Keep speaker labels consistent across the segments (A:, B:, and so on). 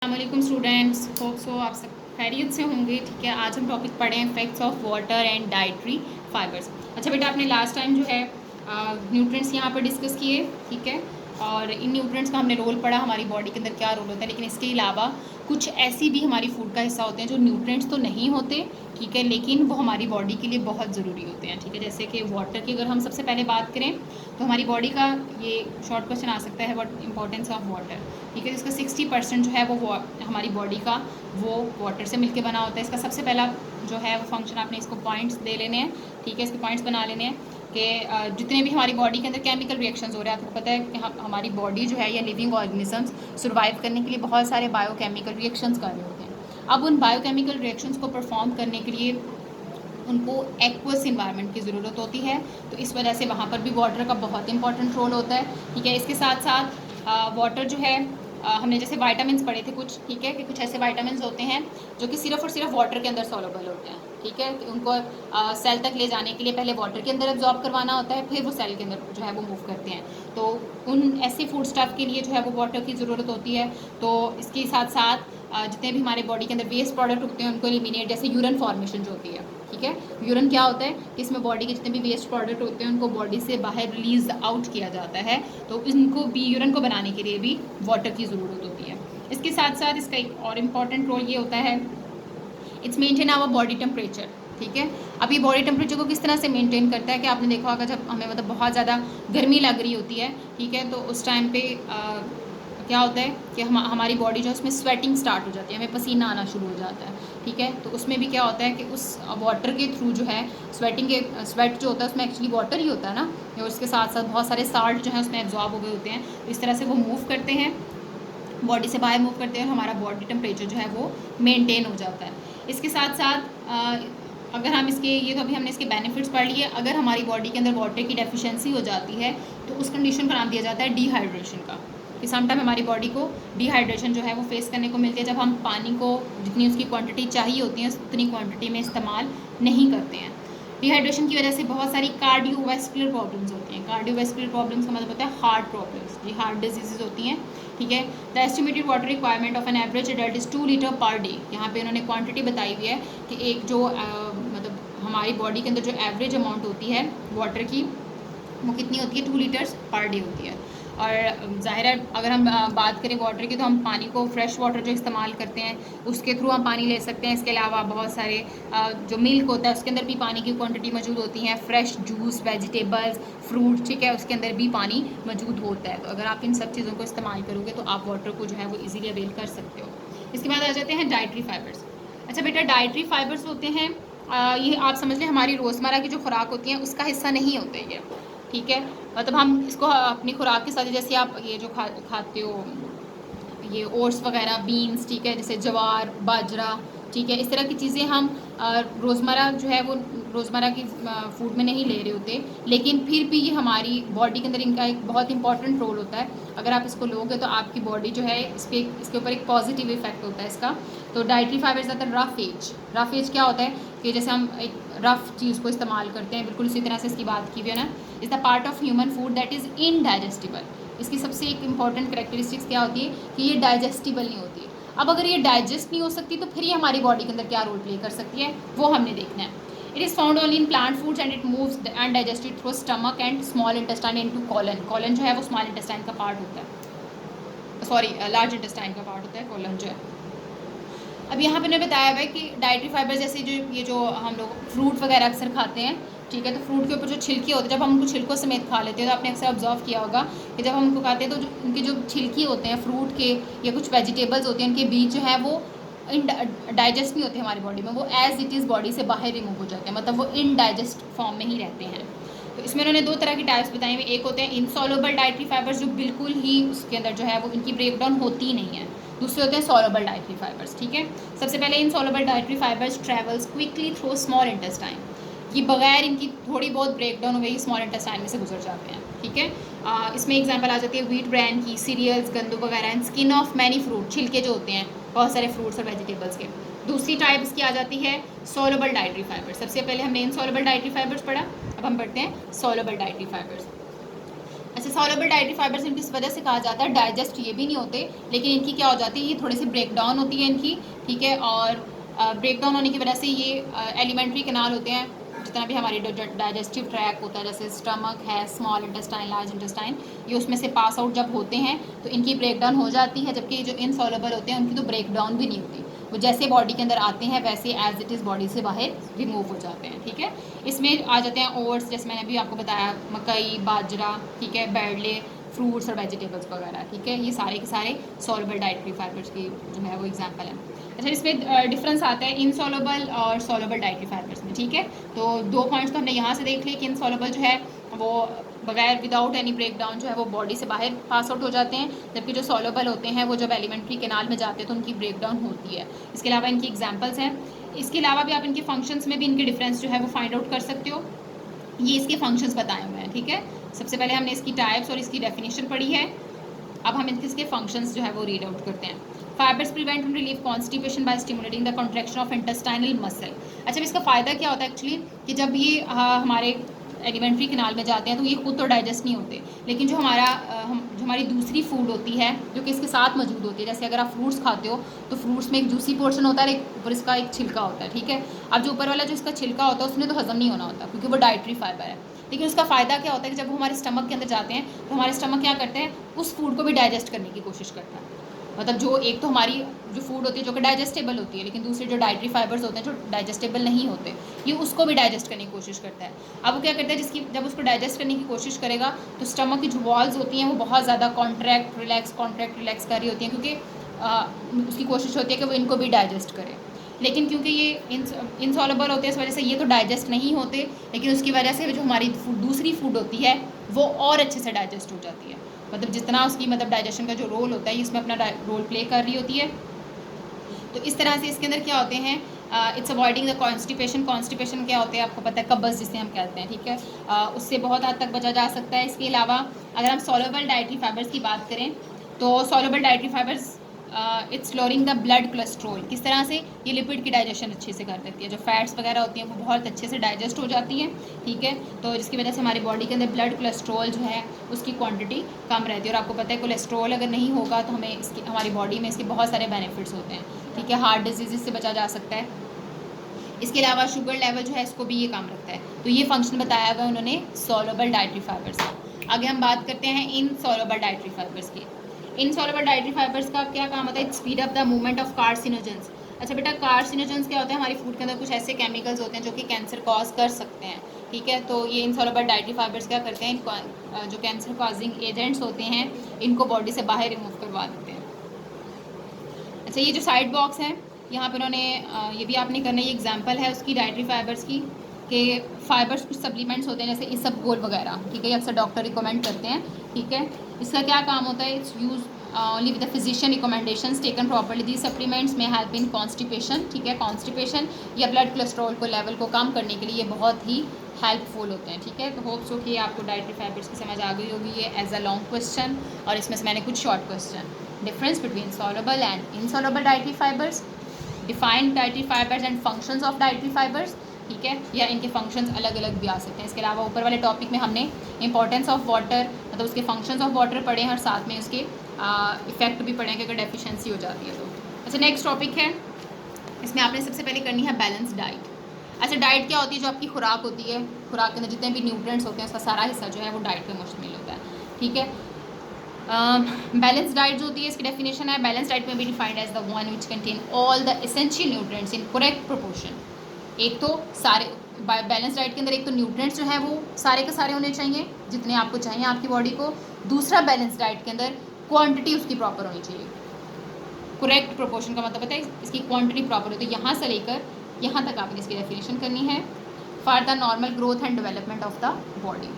A: अस्सलामुअलैकुम students, hope so आप सब खैरियत से होंगे। ठीक है, आज हम टॉपिक पढ़े हैं effects of water and dietary fibres. अच्छा बेटा, आपने लास्ट टाइम जो है न्यूट्रिएंट्स यहाँ पर डिस्कस किए, ठीक है, और इन न्यूट्रिएंट्स का हमने रोल पढ़ा, हमारी बॉडी के अंदर क्या रोल होता है। लेकिन इसके अलावा कुछ ऐसी भी हमारी फूड का हिस्सा होते हैं जो न्यूट्रिएंट्स तो नहीं होते, ठीक है, लेकिन वो हमारी बॉडी के लिए बहुत ज़रूरी होते हैं। ठीक है, जैसे कि वाटर की अगर हम सबसे पहले बात करें तो हमारी बॉडी का ये शॉर्ट क्वेश्चन आ सकता है, व्हाट इंपॉर्टेंस ऑफ वाटर। ठीक है, इसका 60% जो है वो हमारी बॉडी का वो वाटर से मिलके बना होता है। इसका सबसे पहला जो है वो फंक्शन, आपने इसको पॉइंट्स दे लेने हैं, ठीक है, इसके पॉइंट्स बना लेने हैं कि जितने भी हमारी बॉडी के अंदर केमिकल रिएक्शंस हो रहे हैं, आपको पता है कि हमारी बॉडी जो है या लिविंग ऑर्गेनिजम्स सर्वाइव करने के लिए बहुत सारे बायोकेमिकल रिएक्शंस कर रहे होते हैं। अब उन बायोकेमिकल रिएक्शंस को परफॉर्म करने के लिए उनको एक्वस इन्वायरमेंट की ज़रूरत होती है, तो इस वजह से वहाँ पर भी वाटर का बहुत इंपॉर्टेंट रोल होता है। ठीक है, इसके साथ साथ वाटर जो है, हमने जैसे वाइटामिन पढ़े थे कुछ, ठीक है, कि कुछ ऐसे वाइटामिन होते हैं जो कि सिर्फ और सिर्फ वाटर के अंदर सॉल्युबल होते हैं। ठीक है, कि उनको सेल तक ले जाने के लिए पहले वाटर के अंदर एब्जॉर्ब करवाना होता है, फिर वो सेल के अंदर जो है वो मूव करते हैं। तो उन ऐसे फूड स्टफ के लिए जो है वो वाटर की ज़रूरत होती है। तो इसके साथ साथ जितने भी हमारे बॉडी के अंदर वेस्ट प्रोडक्ट होते हैं उनको एलिमिनेट, जैसे यूरिन फॉर्मेशन जो होती है, ठीक है, यूरिन क्या होता है कि इसमें बॉडी के जितने भी वेस्ट प्रोडक्ट होते हैं उनको बॉडी से बाहर रिलीज आउट किया जाता है, तो इनको भी यूरिन को बनाने के लिए भी वाटर की ज़रूरत होती है। इसके साथ साथ इसका एक और इम्पॉर्टेंट रोल ये होता है, it's maintain our body temperature. ठीक है, अब ये बॉडी टेम्परेचर को किस तरह से मेंटेन करता है कि आपने देखा होगा जब हमें मतलब बहुत ज़्यादा गर्मी लग रही होती है, ठीक है, तो उस टाइम पे क्या होता है कि हमारी बॉडी जो है उसमें स्वेटिंग स्टार्ट हो जाती है, हमें पसीना आना शुरू हो जाता है। ठीक है, तो उसमें भी क्या होता है कि उस वाटर के थ्रू जो है स्वेट जो होता है उसमें एक्चुअली वाटर ही होता है ना, और उसके साथ साथ बहुत सारे साल्ट जो है उसमें एब्जॉर्ब हो गए होते हैं, तो इस तरह से वो मूव करते हैं, बॉडी से बाहर मूव करते हैं और हमारा बॉडी टेम्परेचर जो है वो मेंटेन हो जाता है। इसके साथ साथ अगर हम इसके, ये तो अभी हमने इसके बेनिफिट्स पढ़ लिए, अगर हमारी बॉडी के अंदर वाटर की डेफिशिएंसी हो जाती है तो उस कंडीशन का नाम दिया जाता है डिहाइड्रेशन का, कि समटाइम हमारी बॉडी को डिहाइड्रेशन जो है वो फेस करने को मिलती है जब हम पानी को जितनी उसकी क्वांटिटी चाहिए होती है उतनी क्वांटिटी में इस्तेमाल नहीं करते हैं। डिहाइड्रेशन की वजह से बहुत सारी कार्डियोवैस्कुलर प्रॉब्लम्स होती हैं। कार्डियोवैस्कुलर प्रॉब्लम्स का मतलब होता है हार्ट प्रॉब्लम्स, जी हार्ट डिजीज़ होती हैं। ठीक है, the estimated water requirement of an average adult is 2 litre per day. यहाँ पे उन्होंने क्वांटिटी बताई हुई है कि एक जो मतलब हमारी बॉडी के अंदर जो एवरेज अमाउंट होती है वाटर की वो कितनी होती है, 2 लीटर्स पर डे होती है। और ज़ाहिर है अगर हम बात करें वाटर की तो हम पानी को फ्रेश वाटर जो इस्तेमाल करते हैं उसके थ्रू हम पानी ले सकते हैं। इसके अलावा बहुत सारे जो मिल्क होता है उसके अंदर भी पानी की क्वांटिटी मौजूद होती है, फ्रेश जूस, वेजिटेबल्स, फ्रूट, ठीक है, उसके अंदर भी पानी मौजूद होता है। तो अगर आप इन सब चीज़ों को इस्तेमाल करोगे तो आप वाटर को जो है वो ईज़िली अवेल कर सकते हो। इसके बाद आ जाते हैं डाइटरी फाइबर्स। अच्छा बेटा, डाइटरी फाइबर्स होते हैं ये आप समझ लें हमारी रोज़मर्रा की जो खुराक होती है उसका हिस्सा नहीं होते ये। ठीक है, मतलब हम इसको अपनी खुराक के साथ, जैसे आप ये जो खाते हो ये ओट्स वगैरह, बीन्स, ठीक है, जैसे ज्वार, बाजरा, ठीक है, इस तरह की चीज़ें हम रोज़मर्रा जो है वो रोज़मर्रा की फूड में नहीं ले रहे होते, लेकिन फिर भी ये हमारी बॉडी के अंदर इनका एक बहुत इंपॉर्टेंट रोल होता है। अगर आप इसको लोगे तो आपकी बॉडी जो है इसके ऊपर एक पॉजिटिव इफेक्ट होता है इसका। तो डाइटरी फाइबर्स ज़्यादा रफ़ एज क्या होता है कि जैसे हम एक रफ़ चीज़ को इस्तेमाल करते हैं, बिल्कुल इसी तरह से इसकी बात की हुई है ना, is the part of human food that is indigestible. इसकी सबसे एक इंपॉर्टेंट करेक्टरिस्टिक्स क्या होती है कि ये डाइजेस्टिबल नहीं होती है। अब अगर ये डाइजेस्ट नहीं हो सकती तो फिर ये हमारी बॉडी के अंदर क्या रोल प्ले कर सकती है वो हमने देखना है। It is found only in plant foods and it moves and digested through stomach and small intestine into colon. Colon जो है वो स्मॉल इंटेस्टाइन का पार्ट होता है, सॉरी लार्ज इंटेस्टाइन का पार्ट होता है कॉलन जो है। अब यहाँ पे ने बताया हुआ है कि डाइटरी फाइबर जैसे जो हम लोग फ्रूट वगैरह अक्सर खाते हैं, ठीक है, तो फ्रूट के ऊपर जो छिलके होते हैं जब हम उनको छिलकों समेत खा लेते हैं तो आपने अक्सर ऑब्जर्व किया होगा कि जब हम उनको खाते हैं तो उनके जो छिलके होते हैं फ्रूट के या कुछ वेजिटेबल्स होते हैं उनके बीज जो है वो डाइजेस्ट नहीं होते हमारी बॉडी में, वो एज इट इज़ बॉडी से बाहर रिमूव हो जाते हैं, मतलब वो इनडाइजेस्ट फॉर्म में ही रहते हैं। तो इसमें उन्होंने 2 तरह की टाइप्स बताई हुई, एक होते हैं इनसॉल्युबल डाइटरी फाइबर्स जो बिल्कुल ही उसके अंदर जो है वो इनकी ब्रेकडाउन होती ही नहीं है, दूसरे होते हैं सॉल्युबल डाइटरी फाइबर्स। ठीक है, सबसे पहले insoluble dietary fibres travels quickly through small intestine, ये बगैर इनकी थोड़ी बहुत ब्रेकडाउन हो गई स्मॉल इंटेस्टाइन में से गुजर जाते हैं। ठीक है, इसमें एग्जांपल आ जाती है व्हीट ब्रांड की, सीरियल्स, गंदू वगैरह and skin of many fruit, छिलके जो होते हैं बहुत सारे फ्रूट्स और वेजिटेबल्स के। दूसरी टाइप इसकी आ जाती है सॉल्युबल डाइटरी फाइबर्स। सबसे पहले हमने इनसॉल्युबल डाइटरी फाइबर्स पढ़ा, अब हम पढ़ते हैं सॉल्युबल डाइटरी फाइबर्स। अच्छा अच्छा, सॉल्युबल डाइटरी फाइबर्स इनकी इस वजह से कहा जाता है, डाइजेस्ट ये भी नहीं होते, लेकिन इनकी क्या हो जाती है, ये थोड़ी सी ब्रेक डाउन होती है इनकी, ठीक है। और ब्रेक डाउन होने की वजह से ये एलिमेंट्री कैनाल होते हैं, जितना भी हमारी डाइजेस्टिव ट्रैक होता है, जैसे स्टमक है, स्मॉल इंटेस्टाइन, लार्ज इंटेस्टाइन, ये उसमें से पास आउट जब होते हैं तो इनकी ब्रेक डाउन हो जाती है, जबकि जो इनसॉल्युबल होते हैं उनकी तो ब्रेक डाउन भी नहीं होती, वो जैसे बॉडी के अंदर आते हैं वैसे एज इट इज़ बॉडी से बाहर रिमूव हो जाते हैं, ठीक है। इसमें आ जाते हैं ओट्स, जैसे मैंने अभी आपको बताया, मकई, बाजरा, ठीक है, बैडले, फ्रूट्स और वेजिटेबल्स वगैरह, ठीक है। ये सारे के सारे सॉल्युबल डाइटरी फाइबर्स की जो है वो एग्जांपल है। अच्छा, इसमें डिफरेंस आता है इनसॉल्युबल और सॉल्युबल डाइटरी फाइबर्स में, ठीक है। तो 2 पॉइंट्स तो हमने यहाँ से देख लिए कि इनसॉल्युबल जो है वो बगैर विदाउट एनी ब्रेक डाउन जो है वो बॉडी से बाहर पास आउट हो जाते हैं, जबकि जो सॉल्युबल होते हैं वो जब एलिमेंट्री कैनाल में जाते हैं तो उनकी ब्रेक डाउन होती है। इसके अलावा इनकी एग्जाम्पल्स हैं, इसके अलावा भी आप इनके फंक्शंस में भी इनके डिफरेंस जो है वो फाइंड आउट कर सकते हो। ये इसके फंक्शंस बताए हुए हैं, ठीक है। सबसे पहले हमने इसकी टाइप्स और इसकी डेफिनेशन पढ़ी है, अब हम इसके फंक्शंस जो है वो रीड आउट करते हैं। Fibres prevent and relieve constipation by stimulating the contraction of intestinal muscle. अच्छा, इसका फ़ायदा क्या होता है एक्चुअली, कि जब ये हमारे एलिमेंट्री कैनाल में जाते हैं तो ये खुद तो डाइजेस्ट नहीं होते, लेकिन जो हमारी दूसरी फूड होती है जो कि इसके साथ मौजूद होती है, जैसे अगर आप फ्रूट्स खाते हो तो फ्रूट्स में एक जूसी पोर्शन होता है, एक ऊपर इसका एक छिलका होता है, ठीक है। अब जो ऊपर वाला जो इसका छिलका होता है उसमें तो हजम नहीं होना होता क्योंकि वो डाइटरी फाइबर है, लेकिन उसका फ़ायदा क्या होता है कि जब वो हमारे स्टमक के अंदर जाते हैं तो हमारे स्टमक क्या करते हैं, उस फूड को भी डाइजेस्ट करने की कोशिश करता है। मतलब जो एक तो हमारी जो फूड होती है जो कि डाइजेस्टेबल होती है, लेकिन दूसरे जो डाइटरी फाइबर्स होते हैं जो डाइजेस्टेबल नहीं होते, ये उसको भी डाइजेस्ट करने की कोशिश करता है। अब वो क्या करता है, जब उसको डाइजेस्ट करने की कोशिश करेगा तो स्टमक की जो वॉल्स होती हैं वो बहुत ज़्यादा कॉन्ट्रैक्ट रिलैक्स कर रही होती हैं, क्योंकि उसकी कोशिश होती है कि वो इनको भी डाइजेस्ट करे। लेकिन क्योंकि ये इनसॉल्युबल होते हैं, इस वजह से ये तो डाइजेस्ट नहीं होते, लेकिन उसकी वजह से जो हमारी दूसरी फूड होती है वो और अच्छे से डाइजेस्ट हो जाती है। मतलब जितना उसकी डाइजेशन का जो रोल होता है इसमें अपना रोल प्ले कर रही होती है। तो इस तरह से इसके अंदर क्या होते हैं, it's avoiding the constipation. Constipation क्या होते हैं आपको पता है, कब्ज़ जिसे हम कहते हैं, ठीक है। उससे बहुत हद तक बचा जा सकता है। इसके अलावा अगर हम सॉल्युबल डाइटरी फाइबर्स की बात करें तो soluble dietary fibres it's lowering the blood cholesterol. किस तरह से, ये लिपिड की डाइजेशन अच्छे से कर देती है, जो फैट्स वगैरह होती हैं वो बहुत अच्छे से डाइजेस्ट हो जाती हैं, ठीक है। तो जिसकी वजह से हमारी बॉडी के अंदर ब्लड कोलेस्ट्रॉल जो है उसकी क्वांटिटी कम रहती है। और आपको पता है कोलेस्ट्रॉल अगर नहीं होगा तो हमें हमारी बॉडी में इसके बहुत सारे बेनिफिट्स होते हैं, ठीक है। हार्ट डिजीज़ से बचा जा सकता है। इसके अलावा शुगर लेवल जो है इसको भी ये कम रखता है। तो ये फंक्शन बताया हुआ उन्होंने सॉल्युबल डाइटरी फाइबर्स का। आगे हम बात करते हैं इनसॉल्युबल डाइटरी फाइबर्स की। इनसॉल्युबल डाइटरी फाइबर्स का क्या काम होता है, speed up the movement of carcinogens. अच्छा बेटा, कार्सिनोजेंस क्या होता है, हमारी फूड के अंदर कुछ ऐसे केमिकल्स होते हैं जो कि कैंसर कॉज कर सकते हैं, ठीक है। तो ये इनसॉल्युबल डाइटरी फाइबर्स क्या करते हैं, जो कैंसर कॉजिंग एजेंट्स होते हैं इनको बॉडी से बाहर रिमूव करवा देते हैं। अच्छा, ये जो साइड बॉक्स है यहाँ पर उन्होंने ये भी आपने करना, ये एग्जांपल है उसकी डाइटरी फाइबर्स की, कि फाइबर्स कुछ सप्लीमेंट्स होते हैं जैसे इसबगोल वगैरह, ठीक है, अक्सर डॉक्टर रिकमेंड करते हैं, ठीक है। इसका क्या काम होता है, it's use only with the physician recommendations taken properly. The supplements में हेल्प इन कॉन्स्टिपेशन, ठीक है, कॉन्स्टिपेशन या ब्लड कोलेस्ट्रॉल को लेवल को कम करने के लिए ये बहुत ही हेल्पफुल होते हैं, ठीक है। तो होप सो कि आपको डाइटरी फाइबर्स की समझ आ गई होगी। ये एज अ लॉन्ग क्वेश्चन और इसमें से मैंने कुछ short question, difference between soluble and insoluble dietary fibres, defined dietary fibres and functions of dietary fibres, ठीक है, या इनके फंक्शंस अलग अलग भी आ सकते हैं। इसके अलावा ऊपर वाले टॉपिक में हमने इंपॉर्टेंस ऑफ वाटर, मतलब उसके फंक्शंस ऑफ वाटर पढ़े हैं और साथ में उसके इफेक्ट भी पढ़े हैं कि अगर डेफिशिएंसी हो जाती है तो। अच्छा, नेक्स्ट टॉपिक है, इसमें आपने सबसे पहले करनी है बैलेंस डाइट। अच्छा, डाइट क्या होती है, जो आपकी खुराक होती है, खुराक के अंदर जितने भी न्यूट्रिएंट्स होते हैं उसका सारा हिस्सा जो है वो डाइट पे मुश्तमिल होता है, ठीक है। बैलेंस डाइट जो होती है इसकी डेफिनेशन है, बैलेंस डाइट में भी defined as the one which contain all the essential nutrients in correct proportion. एक तो सारे बैलेंस डाइट के अंदर एक तो न्यूट्रिएंट्स जो है वो सारे के सारे होने चाहिए जितने आपको चाहिए आपकी बॉडी को। दूसरा, बैलेंस डाइट के अंदर क्वांटिटी उसकी प्रॉपर होनी चाहिए। करेक्ट प्रोपोर्शन का मतलब पता है, इसकी क्वांटिटी प्रॉपर होती है, यहाँ से लेकर यहाँ तक आपने इसकी डेफिनेशन करनी है। For the normal growth and development of the body,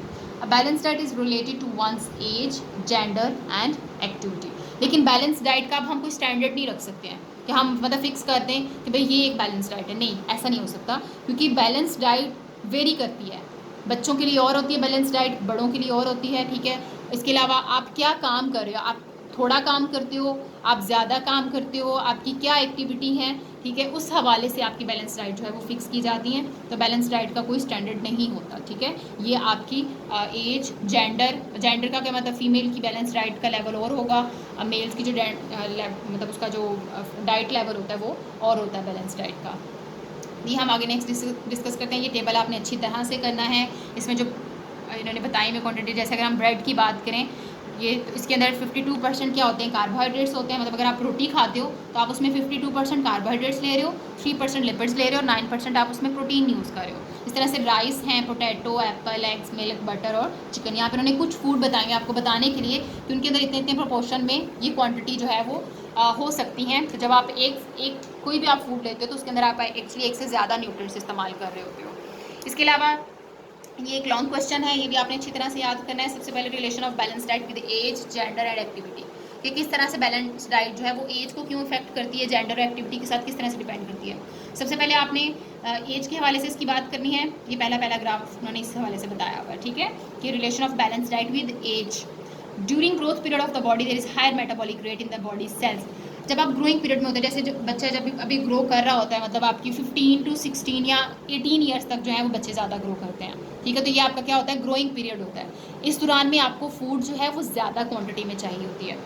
A: a balance diet is related to one's age, gender and activity. लेकिन बैलेंस डाइट का अब हम कोई स्टैंडर्ड नहीं रख सकते हैं कि हम फिक्स कर दें कि भाई ये एक बैलेंस डाइट है, नहीं, ऐसा नहीं हो सकता, क्योंकि बैलेंस डाइट वेरी करती है। बच्चों के लिए और होती है बैलेंस डाइट, बड़ों के लिए और होती है, ठीक है। इसके अलावा आप क्या काम कर रहे हो, आप थोड़ा काम करते हो, आप ज़्यादा काम करते हो, आपकी क्या एक्टिविटी है, ठीक है, उस हवाले से आपकी बैलेंस डाइट जो है वो फिक्स की जाती हैं। तो बैलेंस डाइट का कोई स्टैंडर्ड नहीं होता, ठीक है। ये आपकी एज, जेंडर का क्या मतलब, फीमेल की बैलेंस डाइट का लेवल और होगा, मेल्स की जो मतलब उसका जो डाइट लेवल होता है वो और होता है बैलेंस डाइट का। ये हम आगे नेक्स्ट डिस्कस करते हैं। ये टेबल आपने अच्छी तरह से करना है। इसमें जो इन्होंने बताई हुई क्वांटिटी, जैसे अगर हम ब्रेड की बात करें, ये तो इसके अंदर 52% क्या होते हैं, कार्बोहाइड्रेट्स होते हैं। मतलब अगर आप रोटी खाते हो तो आप उसमें 52% कार्बोहाइड्रेट्स ले रहे हो, 3% लिपिड्स ले रहे हो और 9% आप उसमें प्रोटीन यूज़ कर रहे हो। इस तरह से राइस हैं, potato, Apple, eggs, milk, butter और चिकन। यहाँ पर उन्होंने कुछ फूड बताएंगे आपको बताने के लिए कि उनके अंदर इतने इतने प्रोपोर्शन में ये क्वान्टिटी जो है वो हो सकती हैं। तो जब आप एक कोई भी आप फूड लेते हो तो उसके अंदर आप एक्चुअली एक से ज़्यादा न्यूट्रिएंट्स इस्तेमाल कर रहे होते हो। इसके अलावा ये एक लॉन्ग क्वेश्चन है, ये भी आपने अच्छी तरह से याद करना है। सबसे पहले relation of balance diet with age, gender and activity, कि किस तरह से बैलेंस डाइट जो है वो एज को क्यों इफेक्ट करती है, जेंडर और एक्टिविटी के साथ किस तरह से डिपेंड करती है। सबसे पहले आपने एज के हवाले से इसकी बात करनी है। ये पहला ग्राफ उन्होंने इस हवाले से बताया हुआ है, ठीक है, कि relation of balance diet with age. During growth period of the body there is higher metabolic rate in the body cells. जब आप ग्रोइंग पीरियड में होते हैं, जैसे बच्चा जब अभी ग्रो कर रहा होता है, मतलब आपकी 15 to 16 या 18 ईयर्स तक जो है वो बच्चे ज़्यादा ग्रो करते हैं, ठीक है। तो ये आपका क्या होता है, ग्रोइंग पीरियड होता है। इस दौरान में आपको फूड जो है वो ज़्यादा क्वांटिटी में चाहिए होती है।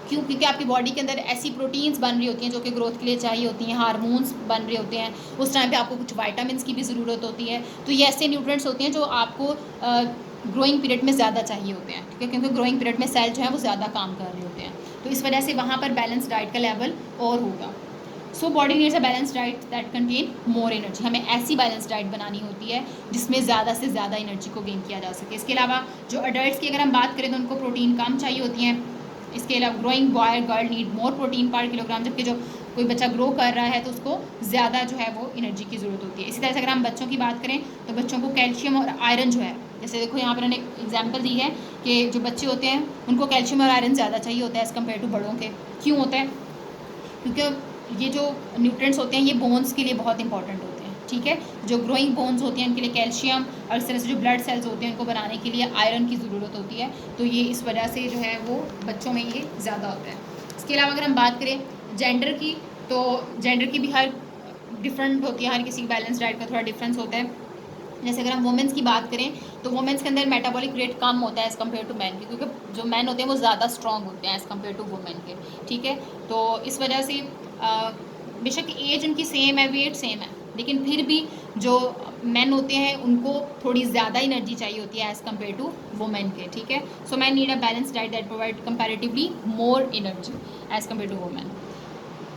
A: क्यों? क्योंकि आपकी बॉडी के अंदर ऐसी प्रोटीन्स बन रही होती हैं जो कि ग्रोथ के लिए चाहिए होती हैं, हार्मोन्स बन रहे होते हैं, उस टाइम पे आपको कुछ वाइटामिन की भी ज़रूरत होती है। तो ये ऐसे न्यूट्रिएंट्स होते हैं जो आपको ग्रोइंग पीरियड में ज़्यादा चाहिए होते हैं, ठीक है, क्योंकि ग्रोइंग पीरियड में सेल जो है वो ज़्यादा काम कर रहे होते हैं। तो इस वजह से वहाँ पर बैलेंस डाइट का लेवल और होगा। So body needs a balance diet that contain more energy. हमें ऐसी बैलेंस डाइट बनानी होती है जिसमें ज़्यादा से ज़्यादा एनर्जी को गेन किया जा सके। इसके अलावा जो अडल्ट की अगर हम बात करें तो उनको प्रोटीन कम चाहिए होती हैं। इसके अलावा growing boy girl need more protein पर किलोग्राम, जबकि जो कोई बच्चा ग्रो कर रहा है तो उसको ज़्यादा जो है वो एनर्जी की ज़रूरत होती है। इसी तरह से अगर हम बच्चों की बात करें तो बच्चों को कैल्शियम और आयरन जो है, जैसे देखो यहाँ पर उन्होंने एग्जाम्पल दी है कि जो बच्चे होते हैं उनको कैल्शियम और आयरन ज़्यादा चाहिए होता है एज़ कम्पेयर टू बड़ों के। क्यों होता है? क्योंकि ये जो न्यूट्रिएंट्स होते हैं ये बोन्स के लिए बहुत इंपॉर्टेंट होते हैं, ठीक है। जो ग्रोइंग बोन्स होती हैं उनके लिए कैल्शियम, और इस तरह से जो ब्लड सेल्स होते हैं उनको बनाने के लिए आयरन की ज़रूरत होती है। तो ये इस वजह से जो है वो बच्चों में ये ज़्यादा होता है। इसके अलावा अगर हम बात करें जेंडर की, तो जेंडर की भी हर डिफरेंट होती है, हर किसी की बैलेंस डाइट का थोड़ा डिफरेंस होता है। जैसे अगर हम वुमेंस की बात करें तो वुमेंस के अंदर मेटाबॉलिक रेट कम होता है एज़ कम्पेयर टू मैन के, क्योंकि जो मैन होते हैं वो ज़्यादा स्ट्रॉन्ग होते हैं एज़ कम्पेयर टू वुमेन के, ठीक है। तो इस वजह से बेशक एज उनकी सेम है, वेट सेम है, लेकिन फिर भी जो मैन होते हैं उनको थोड़ी ज़्यादा एनर्जी चाहिए होती है एज़ कम्पेयर टू वुमेन के, ठीक है। So man need a balance diet that provide comparatively more energy as compare to women.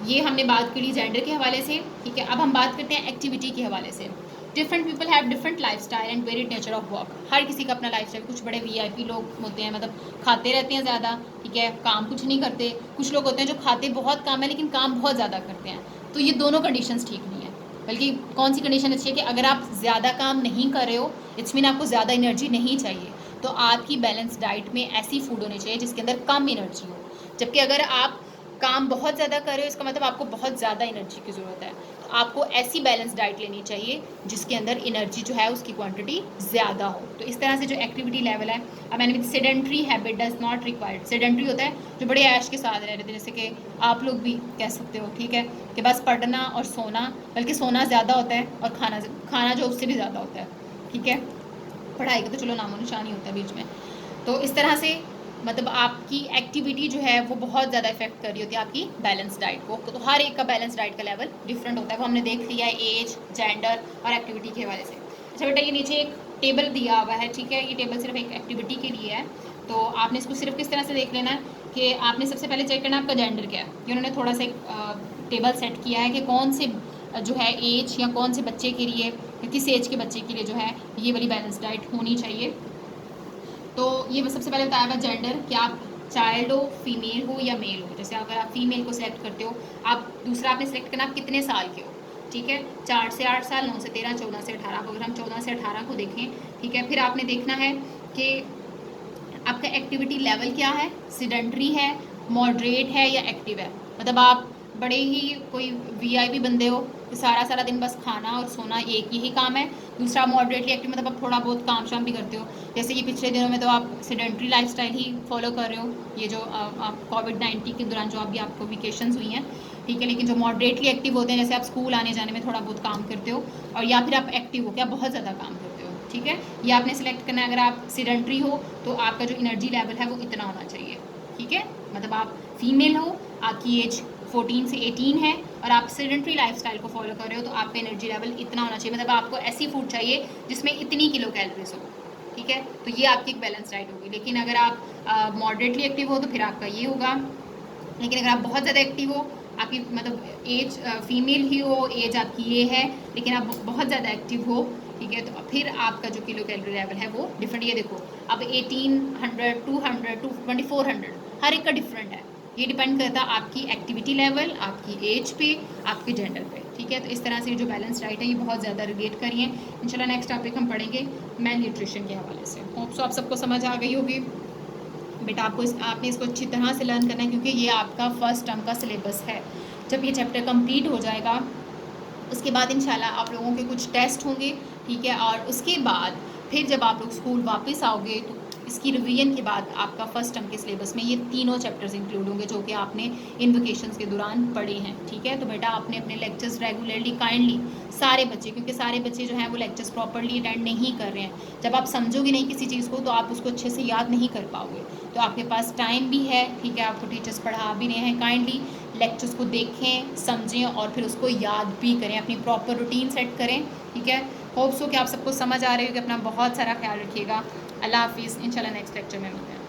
A: ये हमने बात करी जेंडर के हवाले से, ठीक है। अब हम बात करते हैं एक्टिविटी के हवाले से। Different people have different lifestyle and varied nature of work. हर किसी का अपना लाइफ स्टाइल, कुछ बड़े वीआईपी लोग होते हैं, मतलब खाते रहते हैं ज़्यादा, ठीक है, काम कुछ नहीं करते। कुछ लोग होते हैं जो खाते बहुत कम है लेकिन काम बहुत ज़्यादा करते हैं। तो ये दोनों कंडीशंस ठीक नहीं है, बल्कि कौन सी कंडीशन अच्छी है कि अगर आप ज़्यादा काम नहीं कर रहे हो, इट्स मीन आपको ज़्यादा एनर्जी नहीं चाहिए, तो आपकी बैलेंस डाइट में ऐसी फूड होनी चाहिए जिसके अंदर कम एनर्जी हो। जबकि अगर आप काम बहुत ज़्यादा कर रहे हो, इसका मतलब आपको बहुत ज़्यादा एनर्जी की ज़रूरत है, तो आपको ऐसी बैलेंस डाइट लेनी चाहिए जिसके अंदर एनर्जी जो है उसकी क्वांटिटी ज़्यादा हो। तो इस तरह से जो एक्टिविटी लेवल है, अब मैंने sedentary habit does not required. Sedentary होता है जो बड़े ऐश के साथ रह रहे थे, जैसे कि आप लोग भी कह सकते हो, ठीक है, कि बस पढ़ना और सोना, बल्कि सोना ज़्यादा होता है और खाना जो उससे भी ज़्यादा होता है, ठीक है। पढ़ाई का तो चलो नामो निशान ही होता है बीच में। तो इस तरह से मतलब आपकी एक्टिविटी जो है वो बहुत ज़्यादा इफेक्ट कर रही होती है आपकी बैलेंस डाइट को। तो हर एक का बैलेंस डाइट का लेवल डिफरेंट होता है, वो हमने देख लिया है एज, जेंडर और एक्टिविटी के हवाले से। अच्छा बेटा, ये नीचे एक टेबल दिया हुआ है, ठीक है, ये टेबल सिर्फ एक एक्टिविटी के लिए है। तो आपने इसको सिर्फ किस तरह से देख लेना है कि आपने सबसे पहले चेक करना आपका जेंडर क्या है। कि उन्होंने थोड़ा सा एक टेबल सेट किया है कि कौन से जो है एज या कौन से बच्चे के लिए, किस एज के बच्चे के लिए जो है ये वाली बैलेंस डाइट होनी चाहिए। तो ये सबसे पहले बताया हुआ जेंडर, कि आप चाइल्ड हो, फीमेल हो या मेल हो। जैसे अगर आप फीमेल को सिलेक्ट करते हो, आप दूसरा आपने सेलेक्ट करना आप कितने साल के हो, ठीक है, 4 से 8 साल, 9 से 13, 14 से 18। अगर हम 14 से 18 को देखें, ठीक है, फिर आपने देखना है कि आपका एक्टिविटी लेवल क्या है, सेडेंटरी है, मॉडरेट है या एक्टिव है। मतलब आप बड़े ही कोई वीआईपी बंदे हो कि सारा सारा दिन बस खाना और सोना एक यही काम है। दूसरा मॉडरेटली एक्टिव मतलब आप थोड़ा बहुत काम शाम भी करते हो, जैसे कि पिछले दिनों में तो आप सेडेंट्री लाइफस्टाइल ही फॉलो कर रहे हो, ये जो आप कोविड-19 के दौरान जो अभी आपको वेकेशंस हुई हैं, ठीक है। लेकिन जो मॉडरेटली एक्टिव होते हैं, जैसे आप स्कूल आने जाने में थोड़ा बहुत काम करते हो, और या फिर आप एक्टिव हो, क्या बहुत ज़्यादा काम करते हो, ठीक है। ये आपने सेलेक्ट करना है। अगर आप सेडेंट्री हो तो आपका जो एनर्जी लेवल है वो इतना होना चाहिए, ठीक है। मतलब आप फीमेल हो, आपकी एज 14 से 18 है और आप सेडेंट्री लाइफस्टाइल को फॉलो कर रहे हो, तो आपका एनर्जी लेवल इतना होना चाहिए। मतलब आपको ऐसी फूड चाहिए जिसमें इतनी किलो कैलोरीज हो, ठीक है। तो ये आपकी एक बैलेंस डाइट होगी। लेकिन अगर आप मॉडरेटली एक्टिव हो तो फिर आपका ये होगा। लेकिन अगर आप बहुत ज़्यादा एक्टिव हो, आपकी मतलब एज फीमेल ही हो, एज आपकी ये है, लेकिन आप बहुत ज़्यादा एक्टिव हो, ठीक है, तो फिर आपका जो किलो कैलोरी लेवल है वो डिफरेंट। ये देखो, अब 1800, 200, 2400 हर एक का डिफरेंट है। ये डिपेंड करता है आपकी एक्टिविटी लेवल, आपकी एज पे, आपके जेंडर पे, ठीक है। तो इस तरह से जो बैलेंस डाइट है ये बहुत ज़्यादा रिलेट करिए। इंशाल्लाह नेक्स्ट टॉपिक हम पढ़ेंगे मैल न्यूट्रिशन के हवाले से। होप सो आप सबको समझ आ गई होगी। बेटा आपने इसको अच्छी तरह से लर्न करना है, क्योंकि ये आपका फर्स्ट टर्म का सिलेबस है। जब ये चैप्टर कंप्लीट हो जाएगा उसके बाद इंशाल्लाह आप लोगों के कुछ टेस्ट होंगे, ठीक है। और उसके बाद फिर जब आप लोग स्कूल वापस आओगे तो इसकी रिवीजन के बाद आपका फर्स्ट टर्म के सिलेबस में ये तीनों चैप्टर्स इंक्लूड होंगे जो कि आपने इन वेकेशंस के दौरान पढ़े हैं, ठीक है। तो बेटा आपने अपने लेक्चर्स रेगुलरली काइंडली सारे बच्चे, क्योंकि सारे बच्चे जो हैं वो लेक्चर्स प्रॉपरली अटेंड नहीं कर रहे हैं। जब आप समझोगे नहीं किसी चीज़ को तो आप उसको अच्छे से याद नहीं कर पाओगे। तो आपके पास टाइम भी है, ठीक है, आपको टीचर्स पढ़ा भी रहे हैं, काइंडली लेक्चर्स को देखें, समझें और फिर उसको याद भी करें, अपनी प्रॉपर रूटीन सेट करें, ठीक है। होप्स हो कि आप सबको समझ आ रही हो कि अपना बहुत सारा ख्याल रखिएगा। अल्लाह हाफिज़, इंशाल्लाह नेक्स्ट लेक्चर में मिलते हैं।